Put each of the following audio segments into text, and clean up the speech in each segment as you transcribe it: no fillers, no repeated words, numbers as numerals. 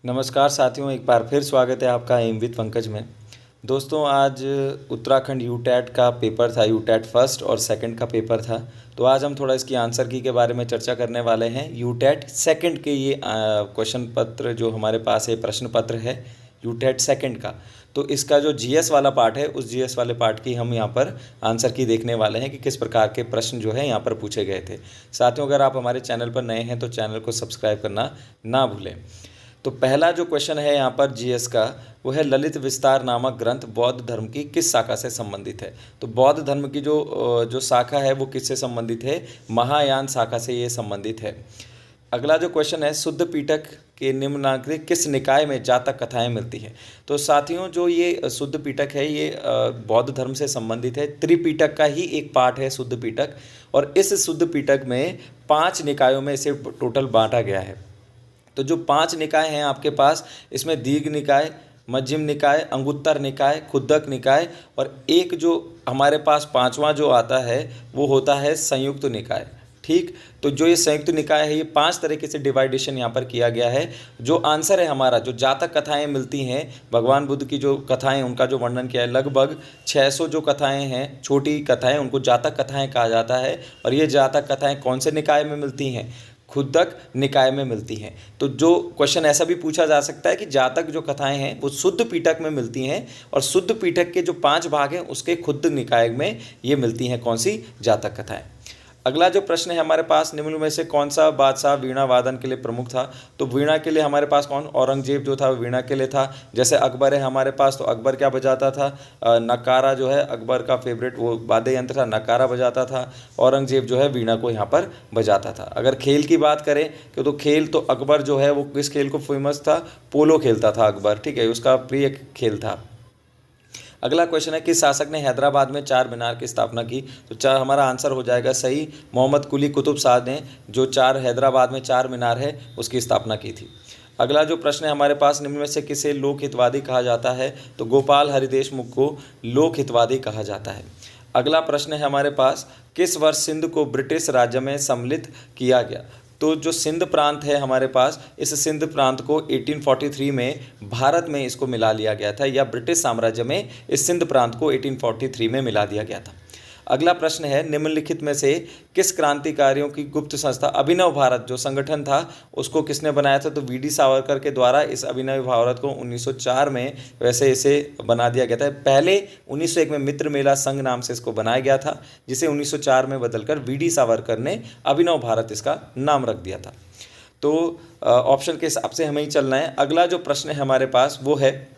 नमस्कार साथियों, एक बार फिर स्वागत है आपका एम विद पंकज में। दोस्तों, आज उत्तराखंड यूटेट का पेपर था। यूटेट फर्स्ट और सेकंड का पेपर था। तो आज हम थोड़ा इसकी आंसर की के बारे में चर्चा करने वाले हैं। यूटेट सेकंड के ये क्वेश्चन पत्र जो हमारे पास है, प्रश्न पत्र है यूटेट सेकंड का। तो इसका जो जीएस वाला पार्ट है, उस जीएस वाले पार्ट की हम यहाँ पर आंसर की देखने वाले हैं कि किस प्रकार के प्रश्न जो है यहाँ पर पूछे गए थे। साथियों, अगर आप हमारे चैनल पर नए हैं तो चैनल को सब्सक्राइब करना ना भूलें। तो पहला जो क्वेश्चन है यहाँ पर जीएस का, वो है ललित विस्तार नामक ग्रंथ बौद्ध धर्म की किस शाखा से संबंधित है। तो बौद्ध धर्म की जो शाखा है वो किससे संबंधित है? महायान शाखा से ये संबंधित है। अगला जो क्वेश्चन है, शुद्ध पीटक के निम्नलिखित किस निकाय में जातक कथाएं मिलती हैं। तो साथियों, जो ये शुद्ध पीटक है ये बौद्ध धर्म से संबंधित है। त्रिपीटक का ही एक पार्ट है शुद्ध पीटक, और इस शुद्ध पीटक में 5 निकायों में इसे टोटल बांटा गया है। तो जो 5 निकाय हैं आपके पास, इसमें दीर्घ निकाय, मध्यम निकाय, अंगुत्तर निकाय, खुद्दक निकाय, और एक जो हमारे पास 5वां जो आता है वो होता है संयुक्त निकाय। ठीक, तो जो ये संयुक्त निकाय है ये 5 तरीके से डिवाइडेशन यहाँ पर किया गया है। जो आंसर है हमारा, जो जातक कथाएं मिलती हैं, भगवान बुद्ध की जो कथाएं, उनका जो वर्णन किया है, लगभग 600 जो कथाएं हैं, छोटी कथाएं, उनको जातक कथाएं कहा जाता है। और ये जातक कथाएं कौन से निकाय में मिलती हैं? खुद्दक निकाय में मिलती हैं। तो जो क्वेश्चन ऐसा भी पूछा जा सकता है कि जातक जो कथाएं हैं वो शुद्ध पीटक में मिलती हैं, और शुद्ध पीटक के जो 5 भाग हैं उसके खुद्द निकाय में ये मिलती हैं कौन सी? जातक कथाएं। अगला जो प्रश्न है हमारे पास, निम्न में से कौन सा बादशाह वीणा वादन के लिए प्रमुख था। तो वीणा के लिए हमारे पास कौन? औरंगजेब जो था वो वीणा के लिए था। जैसे अकबर है हमारे पास, तो अकबर क्या बजाता था? नकारा जो है अकबर का फेवरेट वो वाद्य यंत्र था, नकारा बजाता था। औरंगजेब जो है वीणा को यहाँ पर बजाता था। अगर खेल की बात करें कि तो खेल तो अकबर जो है वो किस खेल को फेमस था? पोलो खेलता था अकबर, ठीक है, उसका प्रिय खेल था। अगला क्वेश्चन है, किस शासक ने हैदराबाद में 4 मीनार की स्थापना की। तो चार हमारा आंसर हो जाएगा सही, मोहम्मद कुली कुतुब शाह ने जो हैदराबाद में 4 मीनार है उसकी स्थापना की थी। अगला जो प्रश्न है हमारे पास, निम्न में से किसे लोकहितवादी कहा जाता है। तो गोपाल हरि देशमुख को लोकहितवादी कहा जाता है। अगला प्रश्न है हमारे पास, किस वर्ष सिंध को ब्रिटिश राज्य में सम्मिलित किया गया। तो जो सिंध प्रांत है हमारे पास, इस सिंध प्रांत को 1843 में भारत में इसको मिला लिया गया था, या ब्रिटिश साम्राज्य में इस सिंध प्रांत को 1843 में मिला दिया गया था। अगला प्रश्न है, निम्नलिखित में से किस क्रांतिकारियों की गुप्त संस्था अभिनव भारत जो संगठन था उसको किसने बनाया था। तो वीडी सावरकर के द्वारा इस अभिनव भारत को 1904 में वैसे इसे बना दिया गया था। पहले 1901 में मित्र मेला संघ नाम से इसको बनाया गया था, जिसे 1904 में बदलकर वीडी सावरकर ने अभिनव भारत इसका नाम रख दिया था। तो ऑप्शन के हिसाब से हमें ही चलना है। अगला जो प्रश्न है हमारे पास वो है,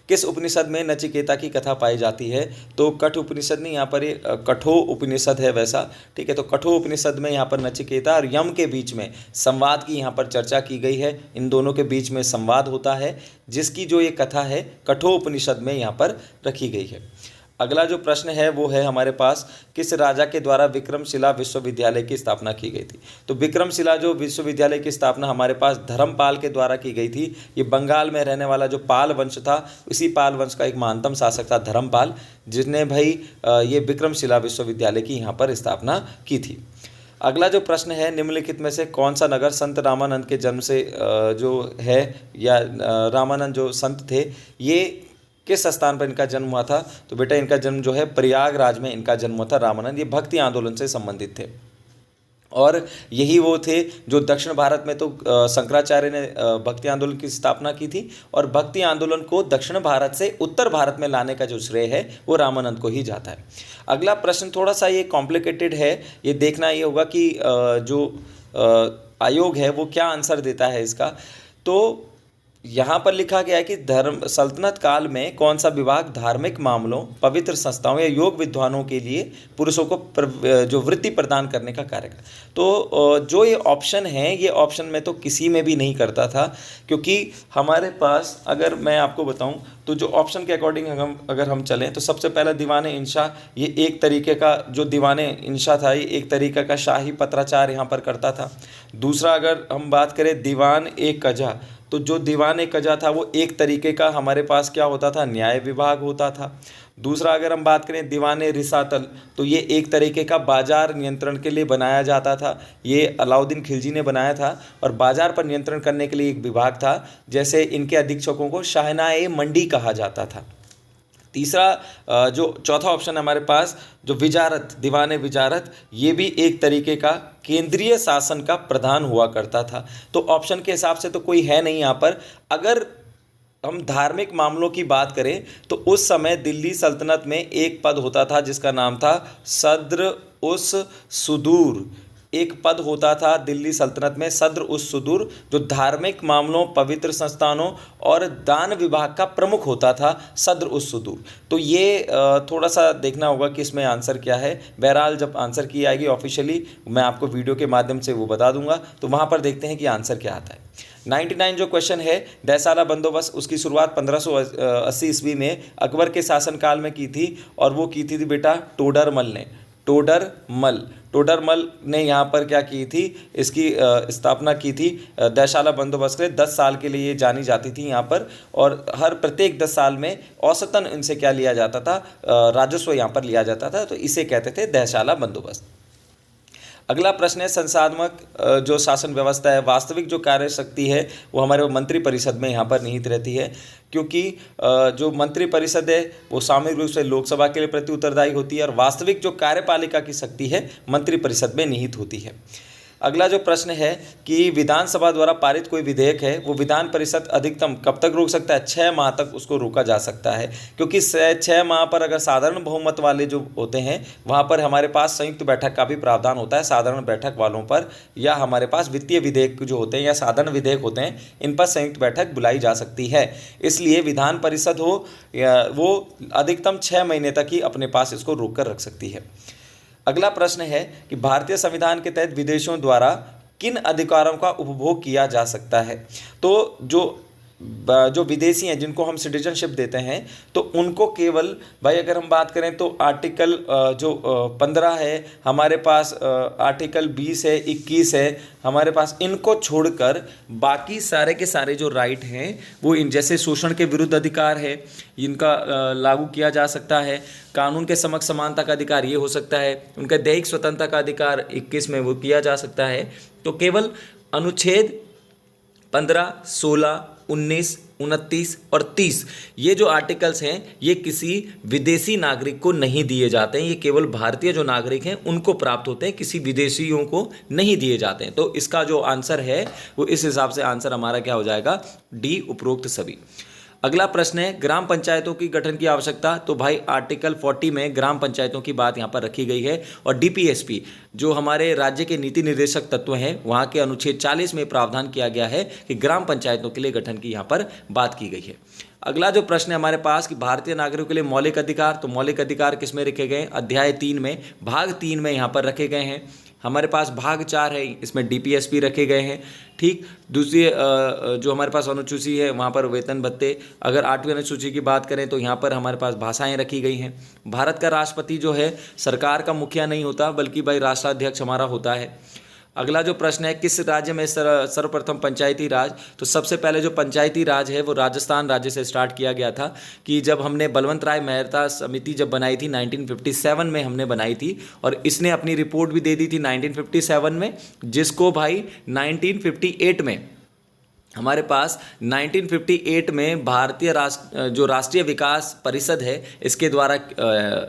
किस उपनिषद में नचिकेता की कथा पाई जाती है। तो कठ उपनिषद नहीं, यहाँ पर ये कठो उपनिषद है वैसा, ठीक है। तो कठो उपनिषद में यहाँ पर नचिकेता और यम के बीच में संवाद की यहाँ पर चर्चा की गई है। इन दोनों के बीच में संवाद होता है, जिसकी जो ये कथा है कठो उपनिषद में यहाँ पर रखी गई है। अगला जो प्रश्न है वो है हमारे पास, किस राजा के द्वारा विक्रमशिला विश्वविद्यालय की स्थापना की गई थी। तो विक्रमशिला जो विश्वविद्यालय की स्थापना हमारे पास धर्मपाल के द्वारा की गई थी। ये बंगाल में रहने वाला जो पाल वंश था, इसी पाल वंश का एक महानतम शासक था धर्मपाल, जिसने भाई ये विक्रमशिला विश्वविद्यालय की यहाँ पर स्थापना की थी। अगला जो प्रश्न है, निम्नलिखित में से कौन सा नगर संत रामानंद के जन्म से जो है, या रामानंद जो संत थे ये किस स्थान पर इनका जन्म हुआ था। तो बेटा इनका जन्म जो है प्रयागराज में इनका जन्म हुआ था। रामानंद ये भक्ति आंदोलन से संबंधित थे, और यही वो थे जो दक्षिण भारत में तो शंकराचार्य ने भक्ति आंदोलन की स्थापना की थी, और भक्ति आंदोलन को दक्षिण भारत से उत्तर भारत में लाने का जो श्रेय है वो रामानंद को ही जाता है। अगला प्रश्न थोड़ा सा ये कॉम्प्लिकेटेड है, ये देखना ये होगा कि जो आयोग है वो क्या आंसर देता है इसका। तो यहाँ पर लिखा गया है कि सल्तनत काल में कौन सा विभाग धार्मिक मामलों, पवित्र संस्थाओं या योग विद्वानों के लिए पुरुषों को जो वृत्ति प्रदान करने का कार्य कर। तो जो ये ऑप्शन है, ये ऑप्शन में तो किसी में भी नहीं करता था, क्योंकि हमारे पास अगर मैं आपको बताऊं तो जो ऑप्शन के अकॉर्डिंग अगर हम चलें तो सबसे पहला दीवान इंशा, ये एक तरीके का जो दीवान इंशा था, ये एक तरीके का शाही पत्राचार यहाँ पर करता था। दूसरा अगर हम बात करें दीवान ए कजा, तो जो दीवान ए कजा था वो एक तरीके का हमारे पास क्या होता था, न्याय विभाग होता था। दूसरा अगर हम बात करें दीवाने रिसातल, तो ये एक तरीके का बाजार नियंत्रण के लिए बनाया जाता था। ये अलाउद्दीन खिलजी ने बनाया था और बाजार पर नियंत्रण करने के लिए एक विभाग था। जैसे इनके अधीक्षकों को शाहनाए मंडी कहा जाता था। तीसरा जो चौथा ऑप्शन है हमारे पास, जो विजारत, दीवाने विजारत, ये भी एक तरीके का केंद्रीय शासन का प्रधान हुआ करता था। तो ऑप्शन के हिसाब से तो कोई है नहीं यहाँ पर। अगर हम धार्मिक मामलों की बात करें तो उस समय दिल्ली सल्तनत में एक पद होता था जिसका नाम था सद्र उस सुदूर। एक पद होता था दिल्ली सल्तनत में, सद्र उस सुदूर, जो धार्मिक मामलों, पवित्र संस्थानों और दान विभाग का प्रमुख होता था, सद्र उस सुदूर। तो ये थोड़ा सा देखना होगा कि इसमें आंसर क्या है। बहरहाल जब आंसर की आएगी ऑफिशियली, मैं आपको वीडियो के माध्यम से वो बता दूंगा, तो वहाँ पर देखते हैं कि आंसर क्या आता है। 99 जो क्वेश्चन है, देसाला बंदोबस्त, उसकी शुरुआत 1580 ईस्वी में अकबर के शासनकाल में की थी और वो की थी बेटा टोडरमल ने। टोडरमल ने यहाँ पर क्या की थी, इसकी स्थापना की थी। देसाला बंदोबस्त के 10 साल के लिए ये जानी जाती थी यहाँ पर, और हर प्रत्येक 10 साल में औसतन इनसे क्या लिया जाता था, राजस्व यहाँ पर लिया जाता था, तो इसे कहते थे देसाला बंदोबस्त। अगला प्रश्न है संसाधनात्मक जो शासन व्यवस्था है, वास्तविक जो कार्य शक्ति है वो हमारे मंत्री परिषद में यहाँ पर निहित रहती है, क्योंकि जो मंत्री परिषद है वो सामूहिक रूप से लोकसभा के लिए प्रति उत्तरदायी होती है और वास्तविक जो कार्यपालिका की शक्ति है मंत्री परिषद में निहित होती है। अगला जो प्रश्न है कि विधानसभा द्वारा पारित कोई विधेयक है वो विधान परिषद अधिकतम कब तक रोक सकता है? 6 माह तक उसको रोका जा सकता है, क्योंकि 6 माह पर अगर साधारण बहुमत वाले जो होते हैं वहाँ पर हमारे पास संयुक्त बैठक का भी प्रावधान होता है। साधारण बैठक वालों पर या हमारे पास वित्तीय विधेयक जो होते हैं या साधारण विधेयक होते हैं, इन पर संयुक्त बैठक बुलाई जा सकती है। इसलिए विधान परिषद हो वो अधिकतम 6 महीने तक ही अपने पास इसको रोक कर रख सकती है। अगला प्रश्न है कि भारतीय संविधान के तहत विदेशियों द्वारा किन अधिकारों का उपभोग किया जा सकता है? तो जो विदेशी हैं जिनको हम सिटीजनशिप देते हैं तो उनको केवल, भाई अगर हम बात करें तो आर्टिकल जो 15 है हमारे पास, आर्टिकल 20 है, 21 है हमारे पास, इनको छोड़कर बाकी सारे के सारे जो राइट हैं वो इन, जैसे शोषण के विरुद्ध अधिकार है इनका लागू किया जा सकता है, कानून के समक्ष समानता का अधिकार ये हो सकता है, उनका दैहिक स्वतंत्रता का अधिकार 21 में वो किया जा सकता है। तो केवल अनुच्छेद 15, 16, 19, 29 और 30 ये जो आर्टिकल्स हैं ये किसी विदेशी नागरिक को नहीं दिए जाते हैं, ये केवल भारतीय जो नागरिक हैं उनको प्राप्त होते हैं, किसी विदेशियों को नहीं दिए जाते हैं। तो इसका जो आंसर है वो इस हिसाब से आंसर हमारा क्या हो जाएगा, डी, उपरोक्त सभी। अगला प्रश्न है ग्राम पंचायतों की गठन की आवश्यकता। तो भाई आर्टिकल 40 में ग्राम पंचायतों की बात यहाँ पर रखी गई है और डीपीएसपी जो हमारे राज्य के नीति निर्देशक तत्व हैं वहाँ के अनुच्छेद 40 में प्रावधान किया गया है कि ग्राम पंचायतों के लिए गठन की यहाँ पर बात की गई है। अगला जो प्रश्न है हमारे पास कि भारतीय नागरिकों के लिए मौलिक अधिकार, तो मौलिक अधिकार किस में रखे गए? अध्याय 3 में, भाग 3 में यहाँ पर रखे गए हैं। हमारे पास भाग 4 है, इसमें डीपीएसपी रखे गए हैं। ठीक, दूसरी जो हमारे पास अनुसूची है वहाँ पर वेतन भत्ते। अगर 8वीं अनुसूची की बात करें तो यहाँ पर हमारे पास भाषाएं रखी गई हैं। भारत का राष्ट्रपति जो है सरकार का मुखिया नहीं होता बल्कि भाई राष्ट्राध्यक्ष हमारा होता है। अगला जो प्रश्न है किस राज्य में सर्वप्रथम पंचायती राज? तो सबसे पहले जो पंचायती राज है वो राजस्थान राज्य से स्टार्ट किया गया था, कि जब हमने बलवंत राय मेहता समिति जब बनाई थी 1957 में हमने बनाई थी, और इसने अपनी रिपोर्ट भी दे दी थी 1957 में, जिसको भाई 1958 में हमारे पास 1958 में भारतीय राष्ट्रीय विकास परिषद है इसके द्वारा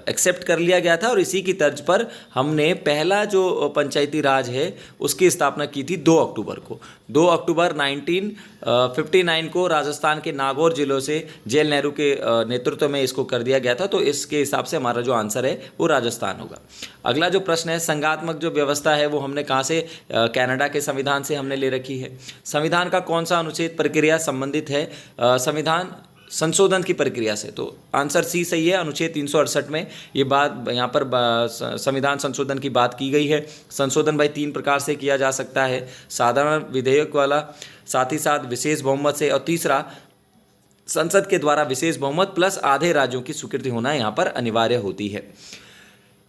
एक्सेप्ट कर लिया गया था, और इसी की तर्ज पर हमने पहला जो पंचायती राज है उसकी स्थापना की थी 2 अक्टूबर को। 2 अक्टूबर 1959 को राजस्थान के नागौर जिलों से जेल नेहरू के नेतृत्व में इसको कर दिया गया था। तो इसके हिसाब से हमारा जो आंसर है वो राजस्थान होगा। अगला जो प्रश्न है संघात्मक जो व्यवस्था है वो हमने कहाँ से? कनाडा के संविधान से हमने ले रखी है। संविधान का कौन सा अनुच्छेद प्रक्रिया संबंधित है संविधान संशोधन की प्रक्रिया से? तो आंसर सी सही है, अनुच्छेद 368 में ये बात यहाँ पर संविधान संशोधन की बात की गई है। संशोधन भाई 3 प्रकार से किया जा सकता है, साधारण विधेयक वाला, साथ ही साथ विशेष बहुमत से, और तीसरा संसद के द्वारा विशेष बहुमत प्लस आधे राज्यों की स्वीकृति होना यहाँ पर अनिवार्य होती है।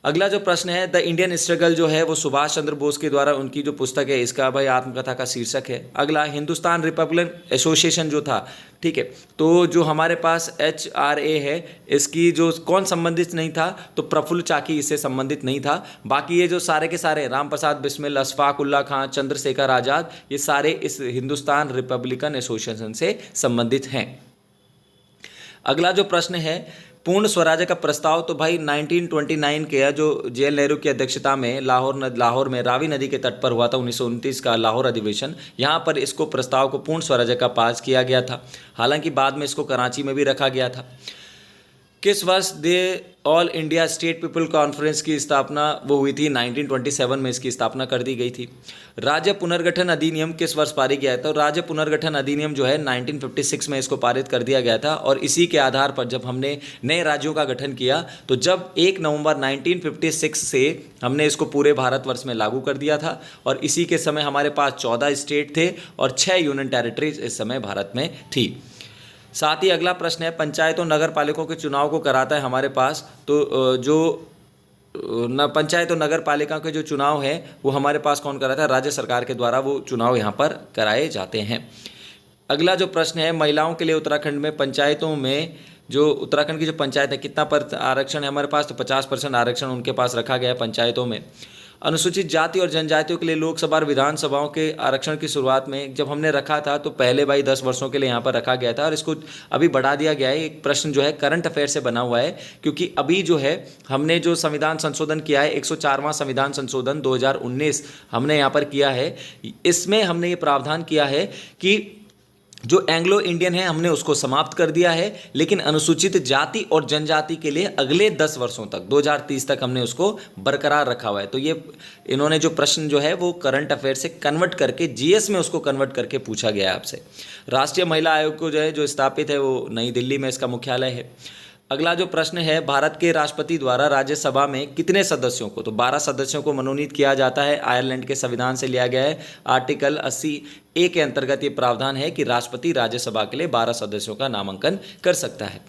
अगला जो प्रश्न है, द इंडियन स्ट्रगल जो है वो सुभाष चंद्र बोस के द्वारा उनकी जो पुस्तक है, इसका भाई आत्मकथा का शीर्षक है। अगला, हिंदुस्तान रिपब्लिकन एसोसिएशन जो था, ठीक है, तो जो हमारे पास HRA है, इसकी जो कौन संबंधित नहीं था, तो प्रफुल्ल चाकी इससे संबंधित नहीं था। बाकी ये जो सारे के सारे राम प्रसाद बिस्मिल, अशफाक उल्ला खां, चंद्रशेखर आज़ाद, ये सारे इस हिंदुस्तान रिपब्लिकन एसोसिएशन से संबंधित हैं। अगला जो प्रश्न है, पूर्ण स्वराज्य का प्रस्ताव, तो भाई 1929 के जो JL नेहरू की अध्यक्षता में लाहौर में रावी नदी के तट पर हुआ था 1929 का लाहौर अधिवेशन। यहाँ पर इसको प्रस्ताव को पूर्ण स्वराज्य का पास किया गया था। हालांकि बाद में इसको कराची में भी रखा गया था। किस वर्ष they all India state people conference की स्थापना वो हुई थी? 1927 में इसकी स्थापना कर दी गई थी। राज्य पुनर्गठन अधिनियम किस वर्ष पारित किया था? राज्य पुनर्गठन अधिनियम जो है 1956 में इसको पारित कर दिया गया था। और इसी के आधार पर जब हमने नए राज्यों का गठन किया, तो जब 1 नवंबर 1956 से हमने इसको पूरे भारतवर्ष में लागू कर दिया था। और इसी के समय हमारे पास 14 स्टेट थे और 6 यूनियन टेरिटरीज इस समय भारत में थी। साथ ही अगला प्रश्न है, पंचायतों नगर पालिकाओं के चुनाव को कराता है हमारे पास, तो जो पंचायत और नगर पालिका के जो चुनाव है वो हमारे पास कौन कराता है? राज्य सरकार के द्वारा वो चुनाव यहाँ पर कराए जाते हैं। अगला जो प्रश्न है, महिलाओं के लिए उत्तराखंड में पंचायतों में जो उत्तराखंड की जो पंचायत है, कितना आरक्षण है हमारे पास? तो 50% आरक्षण उनके पास रखा गया है पंचायतों में। अनुसूचित जाति और जनजातियों के लिए लोकसभा और विधानसभाओं के आरक्षण की शुरुआत में जब हमने रखा था, तो पहले भाई 10 वर्षों के लिए यहाँ पर रखा गया था और इसको अभी बढ़ा दिया गया है। एक प्रश्न जो है करंट अफेयर से बना हुआ है, क्योंकि अभी जो है हमने जो संविधान संशोधन किया है, 104वां संविधान संशोधन 2019 हमने यहाँ पर किया है। इसमें हमने ये प्रावधान किया है कि जो एंग्लो इंडियन है हमने उसको समाप्त कर दिया है, लेकिन अनुसूचित जाति और जनजाति के लिए अगले 10 वर्षों तक 2030 तक हमने उसको बरकरार रखा हुआ है। तो ये इन्होंने जो प्रश्न जो है वो करंट अफेयर से कन्वर्ट करके GS में उसको कन्वर्ट करके पूछा गया है आपसे। राष्ट्रीय महिला आयोग को जो है जो स्थापित है वो नई दिल्ली में इसका मुख्यालय है। अगला जो प्रश्न है, भारत के राष्ट्रपति द्वारा राज्यसभा में कितने सदस्यों को? तो 12 सदस्यों को मनोनीत किया जाता है। आयरलैंड के संविधान से लिया गया है। आर्टिकल 80A के अंतर्गत ये प्रावधान है कि राष्ट्रपति राज्यसभा के लिए 12 सदस्यों का नामांकन कर सकता है।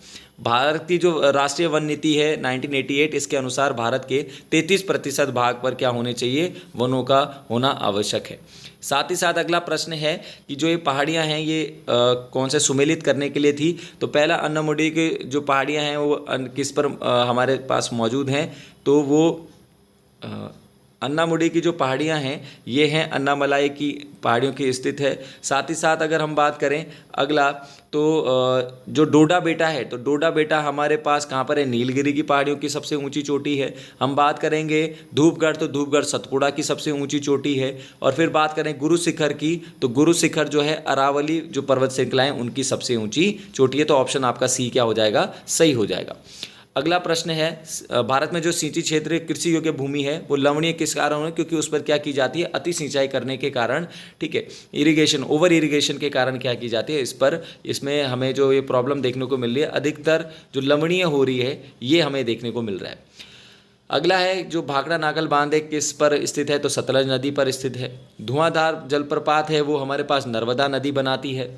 भारत की जो राष्ट्रीय वन नीति है 1988, इसके अनुसार भारत के 33% भाग पर क्या होने चाहिए? वनों का होना आवश्यक है। साथ ही साथ अगला प्रश्न है कि जो ये पहाड़ियाँ हैं ये कौन से सुमेलित करने के लिए थी? तो पहला, अन्नामुडी की जो पहाड़ियाँ हैं वो किस पर हमारे पास मौजूद हैं? तो वो अन्नामुडी की जो पहाड़ियाँ हैं ये हैं अन्नामलाई की पहाड़ियों की स्थित है। साथ ही साथ अगर हम बात करें अगला, तो जो डोडा बेटा है, तो डोडा बेटा हमारे पास कहाँ पर है? नीलगिरी की पहाड़ियों की सबसे ऊंची चोटी है। हम बात करेंगे धूपगढ़, तो धूपगढ़ सतपुड़ा की सबसे ऊंची चोटी है। और फिर बात करें गुरु शिखर की, तो गुरु शिखर जो है अरावली जो पर्वत श्रृंखलाएँ उनकी सबसे ऊँची चोटी है। तो ऑप्शन आपका C क्या हो जाएगा? सही हो जाएगा। अगला प्रश्न है, भारत में जो सिंचित क्षेत्र कृषि योग्य भूमि है वो लवणीय किस कारण है? क्योंकि उस पर क्या की जाती है? अति सिंचाई करने के कारण, ठीक है, इरिगेशन, ओवर इरिगेशन के कारण क्या की जाती है? इसमें हमें जो ये प्रॉब्लम देखने को मिल रही है, अधिकतर जो लवणीय हो रही है ये हमें देखने को मिल रहा है। अगला है जो भाखड़ा नागल बांध है किस पर स्थित है? तो सतलज नदी पर स्थित है। धुआंधार जलप्रपात है वो हमारे पास नर्मदा नदी बनाती है।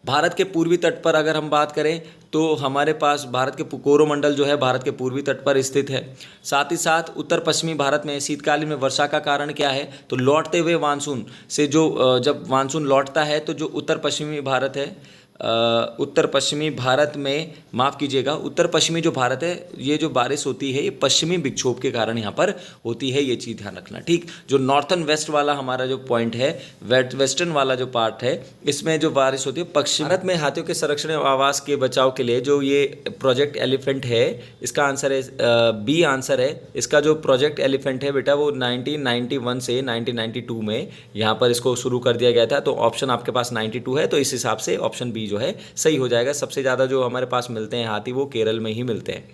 भारत के पूर्वी तट पर अगर हम बात करें तो हमारे पास भारत के कोरोमंडल जो है भारत के पूर्वी तट पर स्थित है। साथ ही साथ उत्तर पश्चिमी भारत में शीतकालीन में वर्षा का कारण क्या है? तो लौटते हुए मानसून से जो जब मानसून लौटता है तो जो उत्तर पश्चिमी भारत है, उत्तर पश्चिमी भारत में, माफ़ कीजिएगा, उत्तर पश्चिमी जो भारत है ये जो बारिश होती है ये पश्चिमी विक्षोभ के कारण यहाँ पर होती है। ये चीज़ ध्यान रखना, ठीक। जो नॉर्थन वेस्ट वाला हमारा जो पॉइंट है, वेस्टर्न वाला जो पार्ट है, इसमें जो बारिश होती है पश्चिम भारत में। हाथियों के संरक्षण और आवास के बचाव के लिए जो ये प्रोजेक्ट एलिफेंट है, इसका आंसर है B आंसर है। इसका जो प्रोजेक्ट एलिफेंट है बेटा वो 1991 से 1992 में यहाँ पर इसको शुरू कर दिया गया था। तो ऑप्शन आपके पास 92 है, तो इस हिसाब से ऑप्शन B जो है सही हो जाएगा। सबसे ज़्यादा जो हमारे पास मिलते हैं हाथी वो केरल में ही मिलते हैं।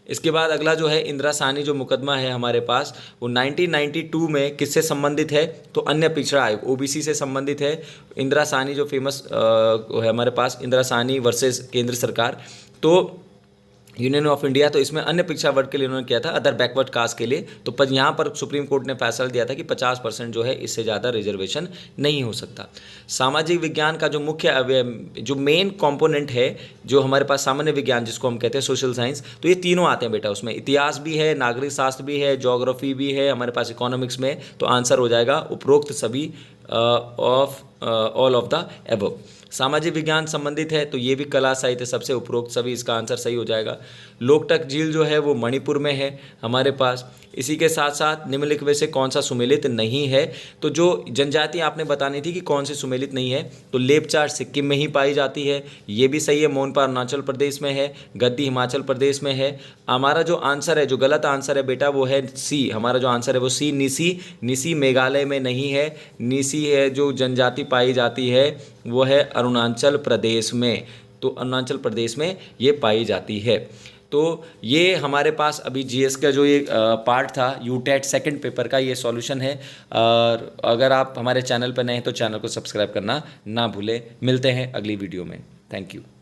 इसके बाद अगला जो है इंदिरासानी जो मुकदमा है हमारे पास वो 1992 में किससे संबंधित है? तो अन्य पिछड़ा आयोग OBC से संबंधित है। इंदिरासानी जो फेमस है हमारे पास, इंदिरासानी वर्सेस केंद्र सरकार। तो यूनियन ऑफ इंडिया, तो इसमें अन्य पिछड़ा वर्ग के लिए उन्होंने किया था, अदर बैकवर्ड कास्ट के लिए। तो पर यहाँ पर सुप्रीम कोर्ट ने फैसला दिया था कि 50% जो है इससे ज़्यादा रिजर्वेशन नहीं हो सकता। सामाजिक विज्ञान का जो जो मेन कंपोनेंट है, जो हमारे पास सामान्य विज्ञान जिसको हम कहते हैं सोशल साइंस, तो ये तीनों आते हैं बेटा। उसमें इतिहास भी है, नागरिक शास्त्र भी है, ज्योग्राफी भी है हमारे पास इकोनॉमिक्स में। तो आंसर हो जाएगा उपरोक्त सभी of all of the above. सामाजिक विज्ञान संबंधित है तो ये भी कला साहित्य सबसे उपरोक्त सभी, इसका आंसर सही हो जाएगा। लोकटक झील जो है वो मणिपुर में है हमारे पास। इसी के साथ साथ निम्नलिखित में से कौन सा सुमेलित नहीं है, तो जो जनजाति आपने बतानी थी कि कौन सी सुमेलित नहीं है, तो लेपचार सिक्किम में ही पाई जाती है, ये भी सही है। मोनपा अरुणाचल प्रदेश में है, गद्दी हिमाचल प्रदेश में है। हमारा जो आंसर है, जो गलत आंसर है बेटा वो है सी, हमारा जो आंसर है वो सी निसी। निसी मेघालय में नहीं है, निसी है जो जनजाति पाई जाती है वो है अरुणाचल प्रदेश में, तो अरुणाचल प्रदेश में ये पाई जाती है। तो ये हमारे पास अभी जीएस का जो ये पार्ट था यूटेट सेकंड पेपर का, ये सॉल्यूशन है। और अगर आप हमारे चैनल पर नए हैं तो चैनल को सब्सक्राइब करना ना भूलें। मिलते हैं अगली वीडियो में। Thank you.